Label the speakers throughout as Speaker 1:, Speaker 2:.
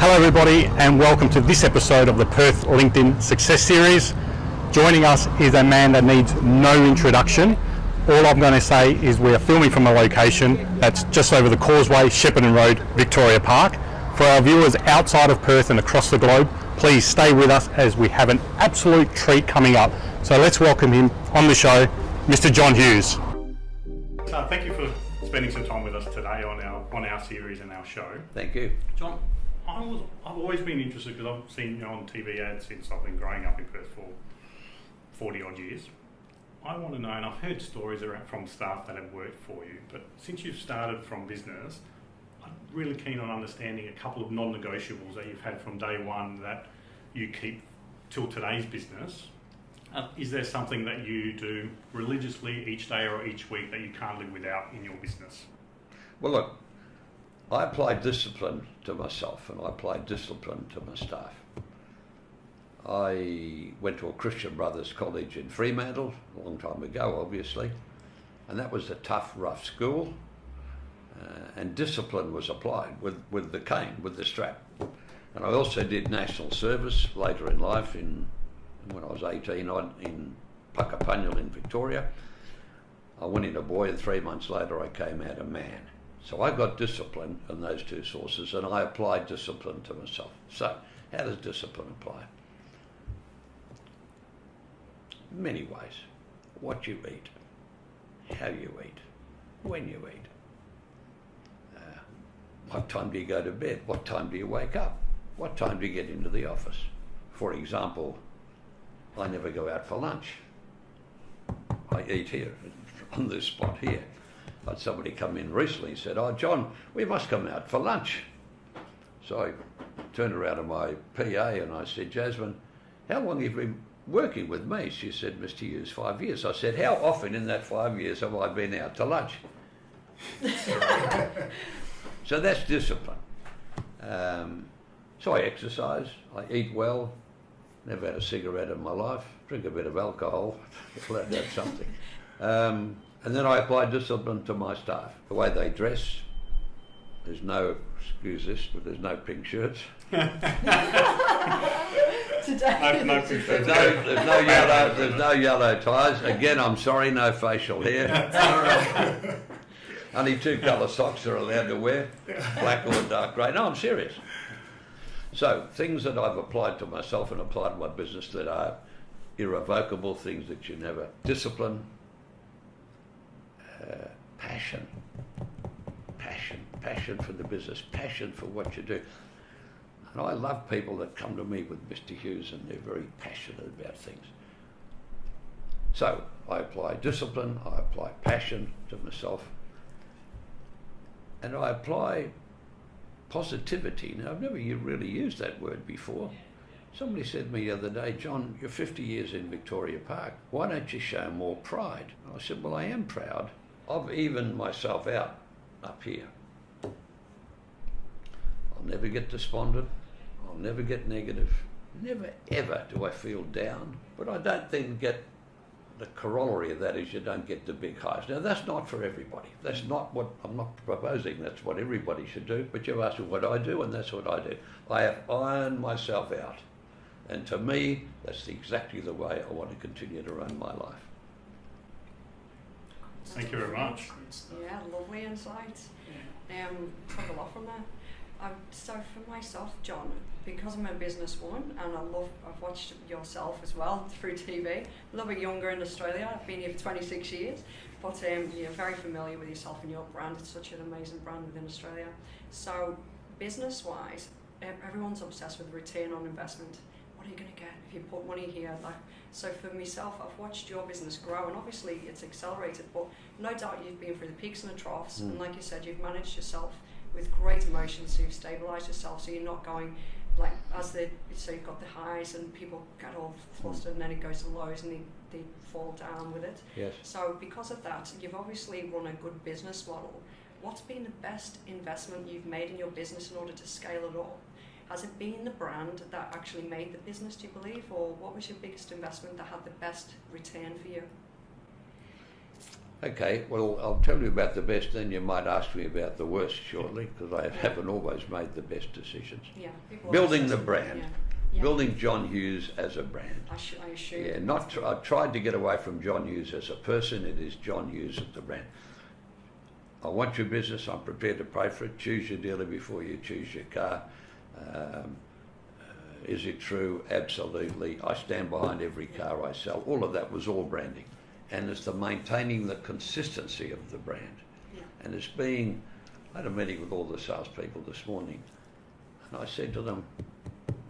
Speaker 1: Hello everybody and welcome to this episode of the Perth LinkedIn Success Series. Joining us is a man that needs no introduction. All I'm going to say is we are filming from a location that's just over the causeway, Shepparton Road, Victoria Park. For our viewers outside of Perth and across the globe, please stay with us as we have an absolute treat coming up. So let's welcome him on the show, Mr. John Hughes. Thank you for spending some time with us today on our series and our show.
Speaker 2: Thank you.
Speaker 1: John, I've always been interested because I've seen you on TV ads since I've been growing up in Perth for 40 odd years. I want to know, and I've heard stories from staff that have worked for you, but since you've started from business, I'm really keen on understanding a couple of non-negotiables that you've had from day one that you keep till today's business. Is there something that you do religiously each day or each week that you can't live without in your business?
Speaker 2: Well, look, I apply discipline to myself and I apply discipline to my staff. I went to a Christian Brothers college in Fremantle a long time ago, obviously, and that was a tough, rough school, and discipline was applied with the cane, with the strap. And I also did national service later in life when I was 18 in Puckapunyal in Victoria. I went in a boy and 3 months later I came out a man. So I got discipline in those two sources and I applied discipline to myself. So how does discipline apply? Many ways. What you eat, how you eat, when you eat, what time do you go to bed, what time do you wake up, what time do you get into the office. For example, I never go out for lunch. I eat here, on this spot here. I had somebody come in recently and said, "Oh, John, we must come out for lunch." So I turned around to my PA and I said, "Jasmine, how long have you been working with me?" She said, "Mr. Hughes, 5 years." I said, "How often in that 5 years have I been out to lunch?" So that's discipline. So I exercise, I eat well, never had a cigarette in my life, drink a bit of alcohol, glad to have something. And then I apply discipline to my staff. The way they dress, there's no, excuse this, but there's no pink shirts.
Speaker 1: No pink shirts.
Speaker 2: There's no yellow ties. Again, I'm sorry, no facial hair. Only 2 colour socks are allowed to wear, black or dark grey. No, I'm serious. So things that I've applied to myself and applied to my business that are irrevocable, things that you never discipline. Passion for the business, passion for what you do. And I love people that come to me with Mr. Hughes and they're very passionate about things. So I apply discipline, I apply passion to myself, and I apply positivity. Now, I've never really used that word before. Somebody said to me the other day, "John, you're 50 years in Victoria Park. Why don't you show more pride?" I said, "Well, I am proud. I've evened myself out up here. I'll never get despondent. I'll never get negative. Never, ever do I feel down. But I don't then get the corollary of that is you don't get the big highs." Now, that's not for everybody. That's not what I'm not proposing. That's what everybody should do. But you've asked me what I do, and that's what I do. I have ironed myself out. And to me, that's exactly the way I want to continue to run my life.
Speaker 1: Thank you very much.
Speaker 3: Yeah, lovely insights. Took a lot from that. So for myself, John, because I'm a businesswoman and I've watched yourself as well through TV. A little bit younger in Australia. I've been here for 26 years, but you're very familiar with yourself and your brand. It's such an amazing brand within Australia. So business-wise, everyone's obsessed with return on investment. What are you going to get if you put money here? So for myself, I've watched your business grow, and obviously it's accelerated, but no doubt you've been through the peaks and the troughs, and like you said, you've managed yourself with great emotions, so you've stabilised yourself, so you're not going so you've got the highs and people get all flustered and then it goes to lows and they fall down with it.
Speaker 2: Yes.
Speaker 3: So because of that, you've obviously run a good business model. What's been the best investment you've made in your business in order to scale it up? Has it been the brand that actually made the business, do you believe, or what was your biggest investment that had the best return for you?
Speaker 2: Okay, well, I'll tell you about the best, then you might ask me about the worst shortly, because I haven't always made the best decisions.
Speaker 3: Yeah.
Speaker 2: Building the brand.
Speaker 3: Yeah. Yeah.
Speaker 2: Building John Hughes as a brand.
Speaker 3: I assure
Speaker 2: Yeah,
Speaker 3: you.
Speaker 2: I tried to get away from John Hughes as a person. It is John Hughes as the brand. I want your business. I'm prepared to pay for it. Choose your dealer before you choose your car. Is it true? Absolutely. I stand behind every car I sell. All of that was all branding. And it's the maintaining the consistency of the brand.
Speaker 3: Yeah.
Speaker 2: And it's being, I had a meeting with all the salespeople this morning, and I said to them,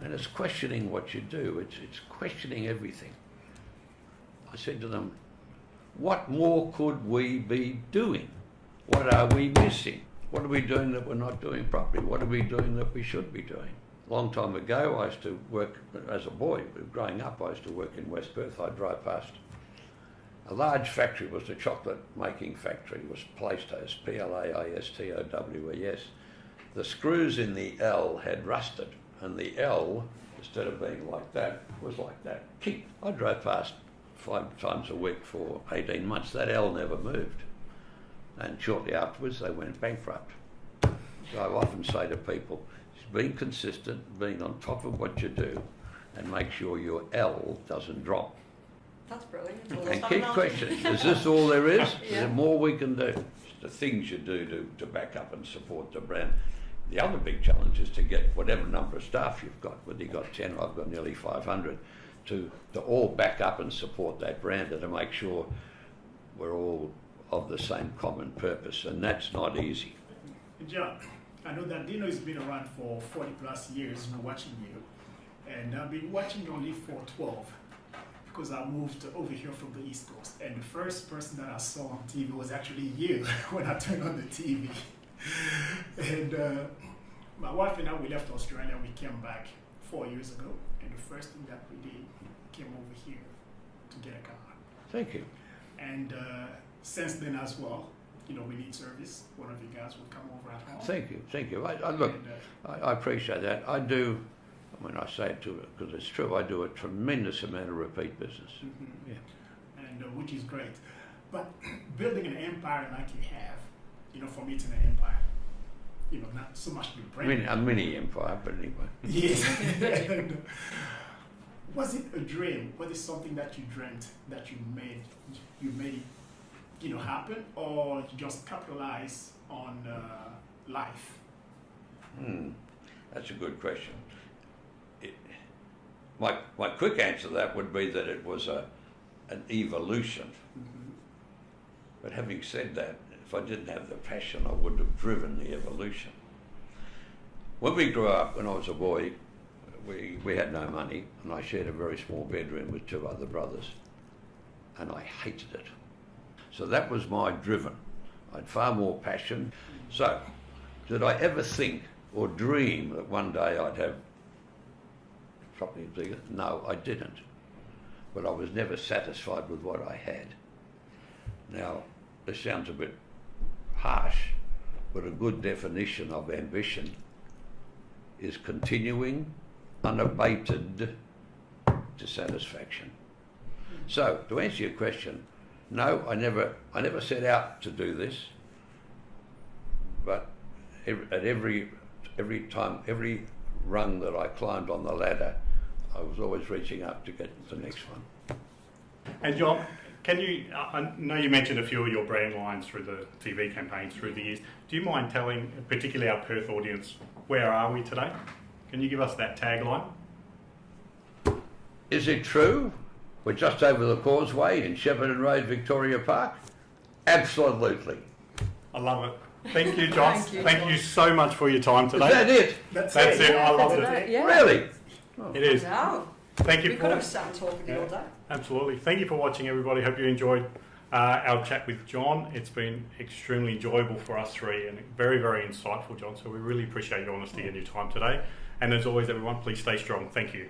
Speaker 2: and it's questioning what you do, it's questioning everything. I said to them, what more could we be doing? What are we missing? What are we doing that we're not doing properly? What are we doing that we should be doing? A long time ago, I used to work, as a boy, growing up, I used to work in West Perth. I'd drive past a large factory. Was the chocolate making factory, was Plaistos, Plaistowes. The screws in the L had rusted, and the L, instead of being like that, was like that. I drove past 5 times a week for 18 months. That L never moved. And shortly afterwards, they went bankrupt. So I often say to people, being consistent, being on top of what you do, and make sure your L doesn't drop.
Speaker 3: That's brilliant.
Speaker 2: And keep questioning. Is this all there is?
Speaker 3: Yeah.
Speaker 2: Is there more we can do? It's the things you do to back up and support the brand. The other big challenge is to get whatever number of staff you've got, whether you've got 10, I've got nearly 500, to all back up and support that brand and to make sure we're all of the same common purpose, and that's not easy.
Speaker 4: John, I know that Dino has been around for 40 plus years, watching you, and I've been watching you only for 12 because I moved over here from the East Coast, and the first person that I saw on TV was actually you when I turned on the TV. And my wife and I, we left Australia, we came back 4 years ago, and the first thing that we did, came over here to get a car.
Speaker 2: Thank you.
Speaker 4: And since then as well, we need service. One of you guys will come over at home.
Speaker 2: Thank you. I appreciate that. I do, I say it because it's true, I do a tremendous amount of repeat business.
Speaker 4: Mm-hmm. Yeah. And which is great. But building an empire like you have, for me it's an empire. Not so much the brand.
Speaker 2: A mini empire, but anyway.
Speaker 4: Yes. And, was it a dream? Was it something that you dreamt that you made it, happen, or you just capitalize on life?
Speaker 2: That's a good question. My quick answer to that would be that it was an evolution.
Speaker 4: Mm-hmm.
Speaker 2: But having said that, if I didn't have the passion, I wouldn't have driven the evolution. When we grew up, when I was a boy, we had no money, and I shared a very small bedroom with 2 other brothers, and I hated it. So that was my driven. I had far more passion. So, did I ever think or dream that one day I'd have property bigger? No, I didn't. But I was never satisfied with what I had. Now, this sounds a bit harsh, but a good definition of ambition is continuing, unabated dissatisfaction. So, to answer your question, no, I never set out to do this, but at every rung that I climbed on the ladder, I was always reaching up to get to the next one.
Speaker 5: And John, I know you mentioned a few of your brand lines through the TV campaigns through the years. Do you mind telling, particularly our Perth audience, where are we today? Can you give us that tagline?
Speaker 2: Is it true? We're just over the causeway in Shepparton Road, Victoria Park? Absolutely.
Speaker 5: I love it. Thank you, John.
Speaker 3: Thank you.
Speaker 5: So much for your time today.
Speaker 2: Is that it?
Speaker 4: That's
Speaker 5: it. I love it.
Speaker 3: Yeah.
Speaker 2: Really?
Speaker 5: It is.
Speaker 3: No.
Speaker 5: Thank you
Speaker 3: We could have sat and talked with you all day.
Speaker 5: Absolutely. Thank you for watching, everybody. Hope you enjoyed our chat with John. It's been extremely enjoyable for us three and very, very insightful, John. So we really appreciate your honesty and your time today. And as always, everyone, please stay strong. Thank you.